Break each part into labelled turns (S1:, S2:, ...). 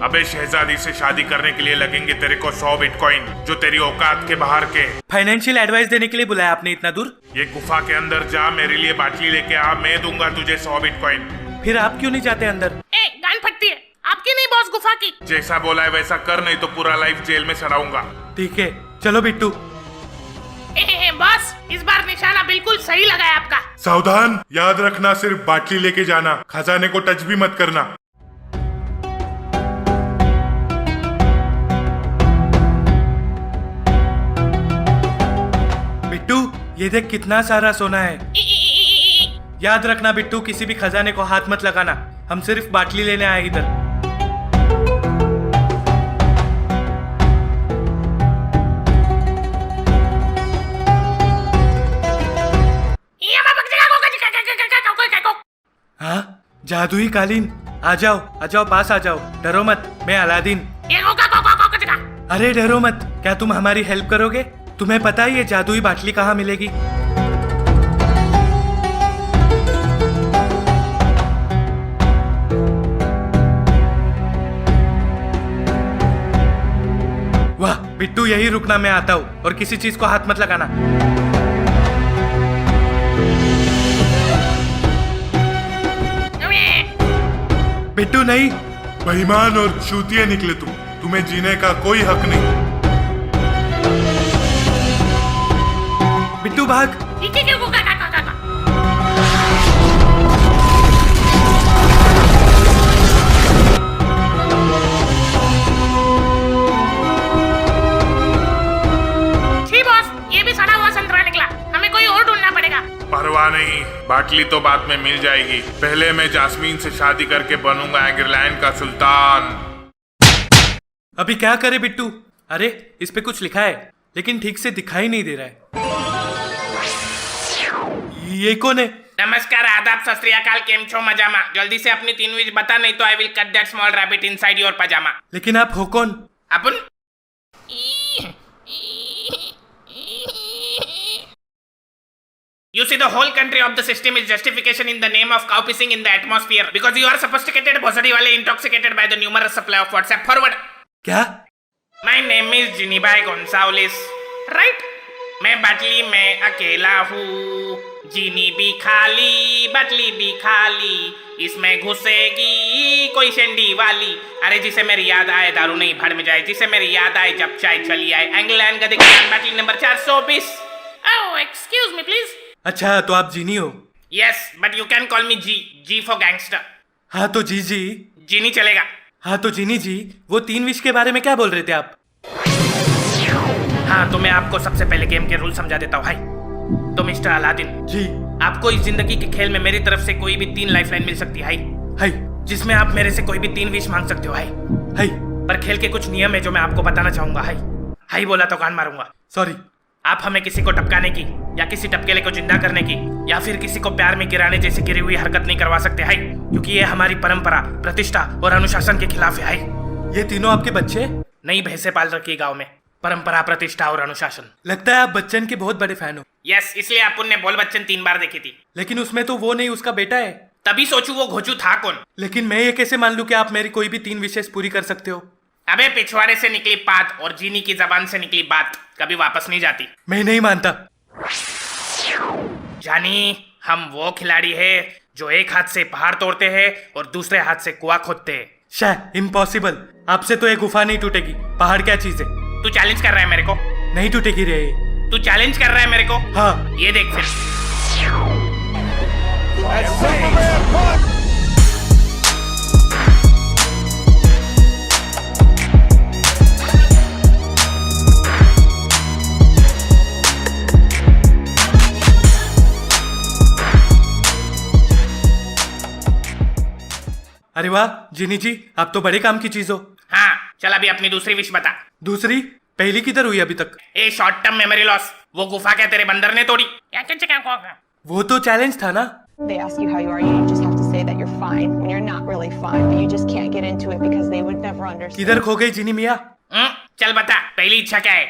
S1: अबे शहजादी से शादी करने के लिए लगेंगे तेरे को 100 बिटकॉइन, जो तेरी औकात के बाहर के।
S2: फाइनेंशियल एडवाइस देने के लिए बुलाया आपने इतना दूर?
S1: ये गुफा के अंदर जा, मेरे लिए बाटली लेके आ, मैं दूंगा तुझे 100 बिटकॉइन।
S2: फिर आप क्यों नहीं जाते अंदर?
S3: गान फटती है आपकी नहीं बॉस, गुफा की।
S1: जैसा बोला है वैसा कर, नहीं तो पूरा लाइफ जेल में सड़ाऊंगा।
S2: ठीक है, चलो बिट्टू।
S3: बॉस, इस बार निशाना बिल्कुल सही लगा है आपका।
S1: सावधान, याद रखना सिर्फ बाटली लेके जाना, खजाने को टच भी मत करना।
S2: बिट्टू, ये देख कितना सारा सोना है। याद रखना बिट्टू, किसी भी खजाने को हाथ मत लगाना, हम सिर्फ बाटली लेने आए इधर। हाँ, जादुई कालीन, आ जाओ पास आ जाओ, डरो मत, मैं अलादीन। अरे डरो मत, क्या तुम हमारी हेल्प करोगे? तुम्हें पता है ये जादुई बाटली कहाँ मिलेगी? वाह बिट्टू, यही रुकना, मैं आता हूँ, और किसी चीज को हाथ मत लगाना। बिट्टू नहीं।
S1: बेईमान और चूतिया निकले तुम, तुम्हें जीने का कोई हक नहीं।
S2: बिट्टू भाग।
S3: जी बॉस, ये भी सड़ा हुआ संतरा निकला, हमें कोई और ढूंढना पड़ेगा।
S1: परवाह नहीं, बाटली तो बाद में मिल जाएगी। पहले मैं जास्मीन से शादी करके बनूंगा एंग्रलैंड का सुल्तान।
S2: अभी क्या करे बिट्टू? अरे इस पे कुछ लिखा है, लेकिन ठीक से दिखाई नहीं दे रहा है। ये कौन है?
S3: नमस्कार, आदाब, सत श्री अकाल, केम छो मजामा। जल्दी से अपनी 3 विश बता, नहीं तो I will cut that small rabbit inside your pyjama.
S2: लेकिन आप हो कौन?
S3: अपन You see, the whole country of the system is justification in the name of cow pissing in the atmosphere because you are sophisticated, bhosadi wale, intoxicated by the numerous supply of WhatsApp forward.
S2: क्या?
S3: My name is Jinibhai Gonzalez, right? मैं बाटली में अकेला हूँ, जीनी भी खाली, बाटली भी खाली, इसमें घुसेगी कोई शेंडी वाली। अरे जिसे मेरी याद आए दारू नहीं भड़ में जाए, जिसे मेरी याद आए जब चाय चली आए। एंग्लैंड गधे की बाटली number 420। Oh, excuse me please.
S2: अच्छा, तो आप जीनी हो?
S3: Yes, but you can call me G. G for gangster.
S2: हाँ तो जी।
S3: जीनी चलेगा।
S2: हाँ तो जीनी जी, वो 3 विश के बारे में क्या बोल रहे थे आप?
S3: हाँ, तो मैं आपको सबसे पहले गेम के रूल समझा देता हूँ। हाय, तो मिस्टर अलादीन
S2: जी,
S3: आपको इस जिंदगी के खेल में मेरी तरफ से कोई भी 3 लाइफलाइन मिल सकती है।
S2: हाय
S3: जिसमें आप मेरे से कोई भी 3 विश मांग सकते हो।
S2: हाय
S3: पर खेल के कुछ नियम है जो मैं आपको बताना चाहूंगा। हाय बोला तो कान मारूंगा।
S2: सॉरी।
S3: आप हमें किसी को टपकाने की या किसी टपकेले को जिंदा करने की या फिर किसी को प्यार में गिराने जैसी गिरी हुई हरकत नहीं करवा सकते। हाय, क्योंकि ये हमारी परंपरा, प्रतिष्ठा और अनुशासन के खिलाफ है। हाय,
S2: ये तीनों आपके बच्चे?
S3: नई भैंसे पाल रखी गाँव में, परंपरा, प्रतिष्ठा और अनुशासन।
S2: लगता है आप बच्चन के बहुत बड़े फैन हो।
S3: यस, इसलिए आप ने बोल बच्चन 3 बार देखी थी।
S2: लेकिन उसमें तो वो नहीं, उसका बेटा है।
S3: तभी सोचू वो घोचू था कौन।
S2: लेकिन मैं ये कैसे मान लूं कि आप मेरी कोई भी 3 विशेष पूरी कर सकते हो?
S3: अबे पिछवाड़े से निकली बात और जीनी की जबान से निकली बात कभी वापस नहीं जाती।
S2: मैं नहीं मानता।
S3: जानी, हम वो खिलाड़ी है जो एक हाथ से पहाड़ तोड़ते हैं और दूसरे हाथ से कुआं खोदते हैं।
S2: शाह, इम्पॉसिबल। आपसे तो ये गुफा नहीं टूटेगी। पहाड़ क्या चीज है?
S3: तू चैलेंज कर रहा है मेरे को?
S2: नहीं टूटेगी रे।
S3: तू चैलेंज कर रहा है मेरे को?
S2: हाँ।
S3: ये देख फिर।
S2: अरे वाह जिनी जी, आप तो बड़े काम की चीज हो।
S3: हाँ, चल अभी अपनी दूसरी विश बता।
S2: दूसरी? पहली किधर हुई अभी तक?
S3: ए शॉर्ट टर्म मेमोरी लॉस, वो गुफा क्या तेरे बंदर ने तोड़ी?
S2: वो तो चैलेंज था ना।
S4: They ask you how you are, you just have to say that you're fine when you're not really fine, but you just can't get into it because they would never understand.
S2: किधर खो गई जिनी मिया?
S3: चल बता, पहली इच्छा क्या है?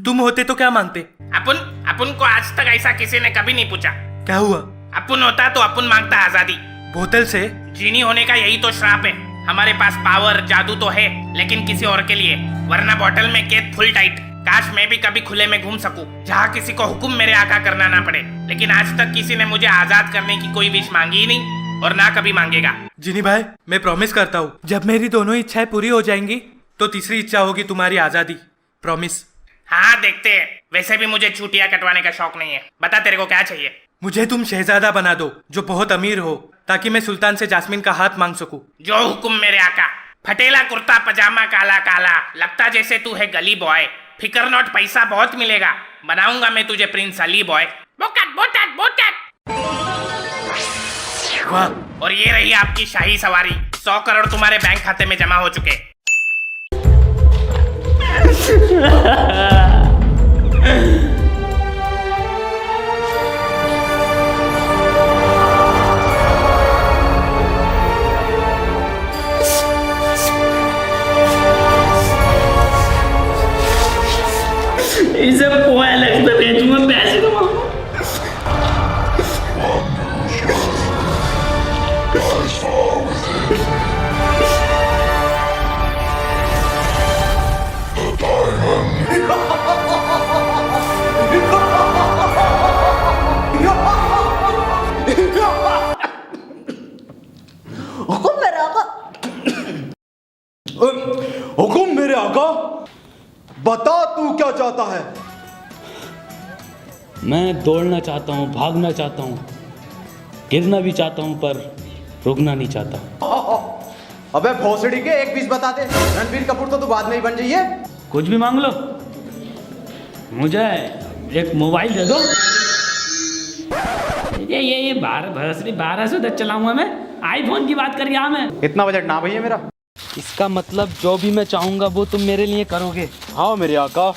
S2: तुम होते तो क्या मांगते?
S3: अपन अपन को आज तक ऐसा किसी ने कभी नहीं पूछा।
S2: क्या हुआ?
S3: अपन होता तो अपन मांगता आजादी।
S2: बोतल से?
S3: जीनी होने का यही तो श्राप है। हमारे पास पावर जादू तो है, लेकिन किसी और के लिए, वरना बोतल में कैद फुल टाइट। काश मैं भी कभी खुले में घूम सकूं, जहाँ किसी को हुक्म मेरे आका करना ना पड़े। लेकिन आज तक किसी ने मुझे आजाद करने की कोई विश मांगी ही नहीं, और ना कभी मांगेगा।
S2: जिनी भाई, मैं प्रॉमिस करता हूँ, जब मेरी दोनों इच्छाएं पूरी हो जाएंगी तो तीसरी इच्छा होगी तुम्हारी आजादी। प्रॉमिस।
S3: हाँ देखते हैं। वैसे भी मुझे छुट्टियां कटवाने का शौक नहीं है। बता तेरे को क्या चाहिए?
S2: मुझे तुम शहजादा बना दो जो बहुत अमीर हो, ताकि मैं सुल्तान से जास्मीन का हाथ मांग सकूं।
S3: जो हुक्म मेरे आका। फटेला कुर्ता पजामा काला काला, लगता जैसे तू है गली बॉय। फिकर नॉट, पैसा बहुत मिलेगा। बनाऊंगा मैं तुझे प्रिंस अली बॉय। बोकट बोकट बोकट।
S2: वाह।
S3: और ये रही आपकी शाही सवारी। 100 करोड़ तुम्हारे बैंक खाते में जमा हो चुके।
S5: इसे पोया लगता बेचूंगा, पैसे कमाऊंगा।
S6: हुकुम मेरे आका, बता तू क्या चाहता है?
S5: मैं दौड़ना चाहता हूँ, भागना चाहता हूँ, गिरना भी चाहता हूँ, पर रुकना नहीं चाहता।
S6: अबे भोसड़ी के एक पीस बता दे। रणबीर कपूर तो तू बाद में ही बन जाइए।
S5: कुछ भी मांग लो, मुझे एक मोबाइल दे दो। ये 1210 चलाऊंगा मैं। आईफोन की बात कर रहा मैं।
S6: इतना बजट ना भैया मेरा।
S5: इसका मतलब जो भी मैं चाहूंगा वो तुम मेरे लिए करोगे?
S6: हाँ मेरे आका।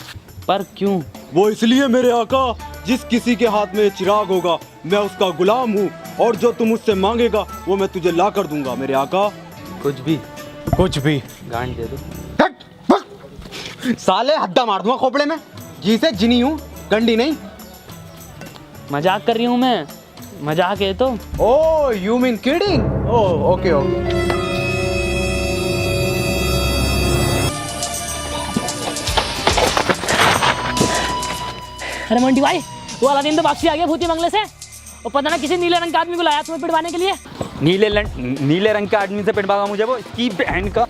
S5: पर क्यों?
S6: वो इसलिए मेरे आका, जिस किसी के हाथ में चिराग होगा मैं उसका गुलाम हूँ, और जो तुम मुझसे मांगेगा वो मैं तुझे ला कर दूंगा मेरे आका।
S5: कुछ भी?
S6: कुछ भी।
S5: गांड दे दो।
S6: साले हद्दा मार दूंगा खोपड़े में। जी से जिनी हूँ, गंडी नहीं।
S5: मजाक कर रही हूँ मैं, मजाक है तो।
S6: Oh you mean kidding? Oh okay okay.
S7: अरे मोंटी भाई, वो अलादीन तो वापसी आ गया भूती बंगले से। और पता ना किसी नीले रंग का आदमी को लाया तुम्हें पिटवाने के लिए।
S8: नीले रंग के आदमी से पिटवागा मुझे वो? इसकी बहन का।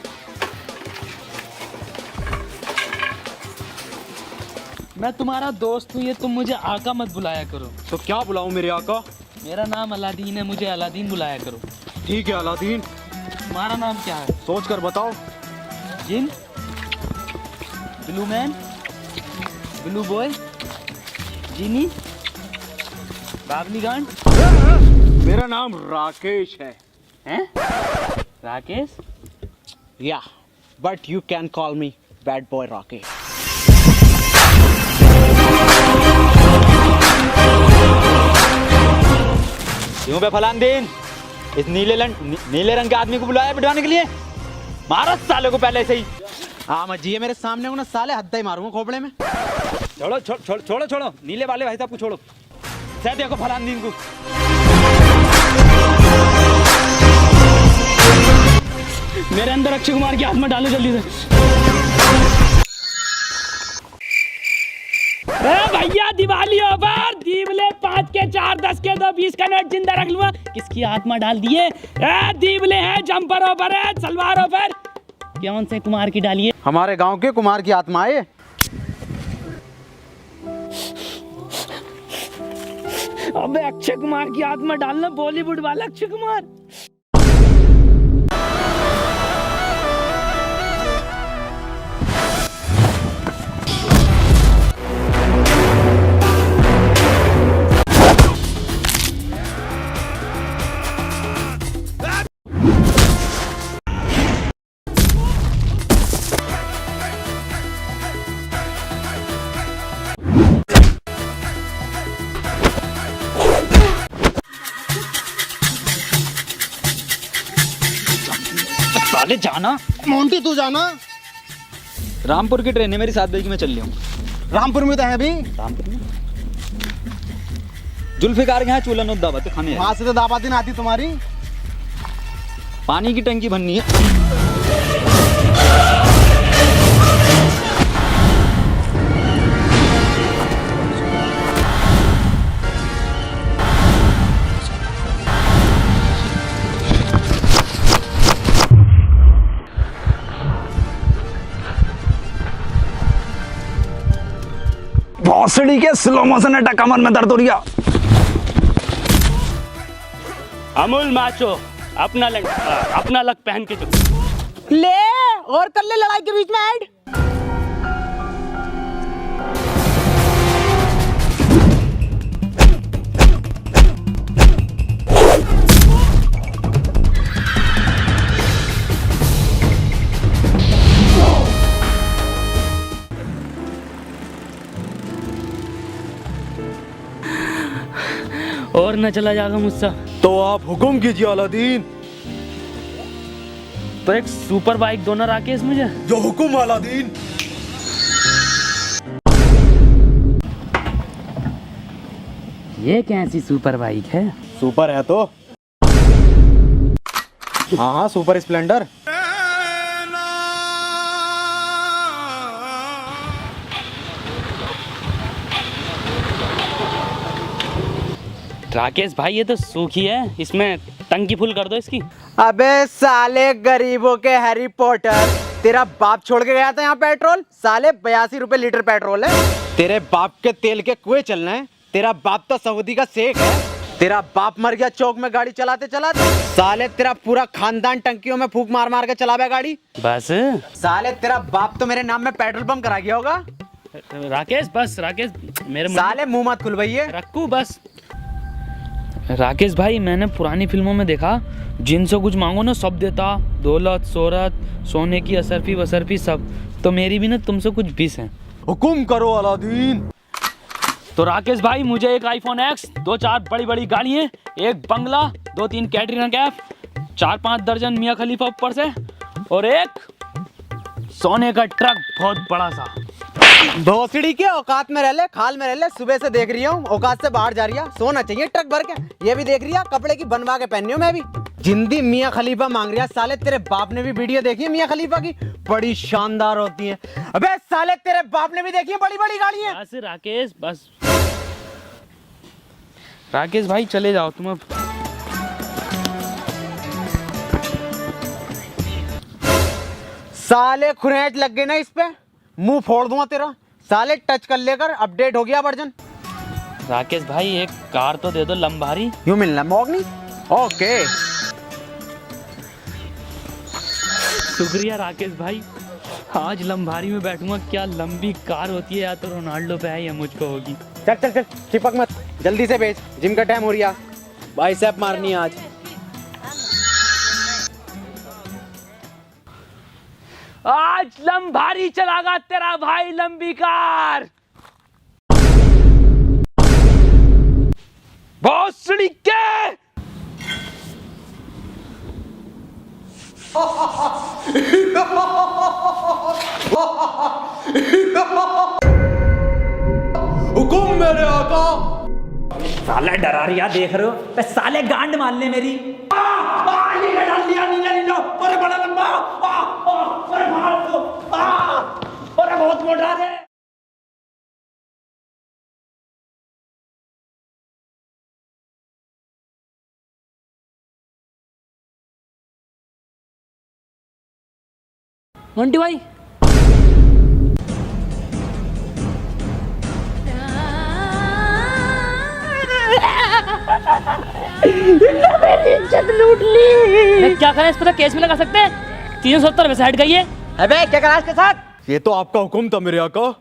S5: मैं तुम्हारा दोस्त हूँ, ये तुम मुझे आका मत बुलाया करो।
S6: तो क्या बुलाऊं मेरे आका?
S5: मेरा नाम अलादीन है, मुझे अलादीन बुलाया करो।
S6: ठीक है अलादीन।
S5: तुम्हारा नाम क्या है?
S6: सोच कर बताओ।
S5: जिन, ब्लू मैन, ब्लू बॉय, जीनी, बाबली गांड।
S6: मेरा नाम राकेश है।
S5: हैं? राकेश?
S6: या but you can call me bad boy Rakesh.
S8: क्यों बे फलानदीन, इस नीले रंग के आदमी को बुलाया पिटवाने के लिए? मारो साले को पहले से ही।
S6: हाँ मजिए मेरे सामने हो ना साले, हद्दा ही मारूंगा खोपड़े में।
S8: छोड़ो छोड़ो छोड़ो छोड़ो, नीले वाले भाई साहब को छोड़ो। सह देखो फलानदीन को।
S7: मेरे अंदर अक्षय कुमार की आत्मा डालो जल्दी से। भैया दिवाली ओवर, दीवले 5 के 4 10 के 2 20 का नोट जिंदा रख लूंगा। किसकी आत्मा डाल दिए? दीवले है, जंपर ओवर है, सलवार ओवर। कौन से कुमार की डालिए?
S6: हमारे गांव के कुमार की आत्मा है।
S7: अबे अक्षय कुमार की आत्मा डालना, बॉलीवुड वाला अक्षय कुमार।
S8: साले जाना।
S6: मोंटी तू जाना।
S8: रामपुर की ट्रेन है मेरी 7 बजे की, मैं चल रही हूँ।
S9: रामपुर में तो है अभी।
S8: रामपुर में जुल्फिकार के यहाँ चूल्हा नो दावत खाने हैं।
S9: वहां से तो दावत आती तुम्हारी।
S8: पानी की टंकी भरनी है।
S6: भोसड़ी के स्लो मोशन अटैक, कमर में दर्द हो रहा।
S5: अमूल माचो अपना लक पहन के चलो।
S9: ले और कर ले लड़ाई के बीच में ऐड।
S5: और न चला जाएगा मुझसे
S6: तो आप हुक्म कीजिए अलादीन।
S5: तो एक सुपर बाइक दो ना राकेश मुझे।
S6: जो हुक्म अलादीन।
S5: ये कैसी सुपर बाइक है?
S9: सुपर है तो। हाँ हाँ सुपर स्प्लेंडर।
S5: राकेश भाई ये तो सूखी है, इसमें टंकी फुल कर दो इसकी।
S9: अबे साले गरीबों के हैरी पॉटर, तेरा बाप छोड़ के गया था यहाँ पेट्रोल। साले 82 रुपए लीटर पेट्रोल है। तेरे बाप के तेल के कुएं चलना है। तेरा बाप तो सऊदी का शेख है। तेरा बाप मर गया चौक में गाड़ी चलाते चलाते। साले तेरा पूरा खानदान टंकियों में फूक मार मार के चलावे गाड़ी।
S5: बस
S9: साले तेरा बाप तो मेरे नाम में पेट्रोल पंप करा गया होगा।
S5: राकेश बस, राकेश मेरे
S9: साले मुंह मत खुलवाइए।
S5: रखू बस। राकेश भाई मैंने पुरानी फिल्मों में देखा, जिनसे कुछ मांगो ना सब देता, दौलत शोहरत सोने की असरफी वसरफी सब। तो मेरी भी ना तुमसे कुछ बीस है।
S6: हुक्म करो अलादीन।
S5: तो राकेश भाई मुझे एक आईफोन X, 2-4 बड़ी बड़ी गाड़ियाँ, एक बंगला, 2-3 कैटरीना कैफ, 4-5 दर्जन मियाँ खलीफा ऊपर से, और एक सोने का ट्रक बहुत बड़ा सा।
S9: भोसड़ी के औकात में रह ले, खाल में रह ले। सुबह से देख रही हूँ औकात से बाहर जा रही है। सोना चाहिए ट्रक भर के। ये भी देख रही है कपड़े की बनवा के पहनी हूँ मैं भी। जिंदी मियाँ खलीफा मांग रही है। साले तेरे बाप ने भी वीडियो देखी है मियाँ खलीफा की, बड़ी शानदार होती है। अबे साले तेरे बाप ने भी देखी है बड़ी बड़ी गाड़ियाँ।
S5: बस राकेश बस। राकेश भाई चले जाओ तुम अब।
S9: साले खुरेट लग गए ना इस पे, मुंह फोड़ दूंगा तेरा। साले टच कर लेकर अपडेट हो गया वर्जन।
S5: राकेश भाई एक कार तो दे दो लंबारी।
S9: यूं मिलना मोगनी। ओके
S5: शुक्रिया राकेश भाई। आज लंबारी में बैठूंगा। क्या लंबी कार होती है, या तो रोनाल्डो पे है या मुझको होगी।
S9: चल चल चल चिपक मत, जल्दी से भेज, जिम का टाइम हो रहा। बाइसेप मारनी है आज।
S5: आज लंबारी चलागा तेरा भाई लंबी कार। भोसड़ी के
S6: हुक्म मेरे आका।
S8: साला डरा रिया देख रहे हो? बे साले गांड मान ले मेरी। नीला डाल दिया, नीला नीला। अरे बड़ा लंबा। अरे मार दो। अरे बहुत मोटा है।
S7: मंटी भाई
S10: मेरी इज्जत लूट ली।
S7: क्या करें, इस पर केस भी लगा सकते हैं। 370 में से हट गई है।
S9: अबे क्या करा इसके साथ?
S6: ये तो आपका हुक्म था मेरे आका।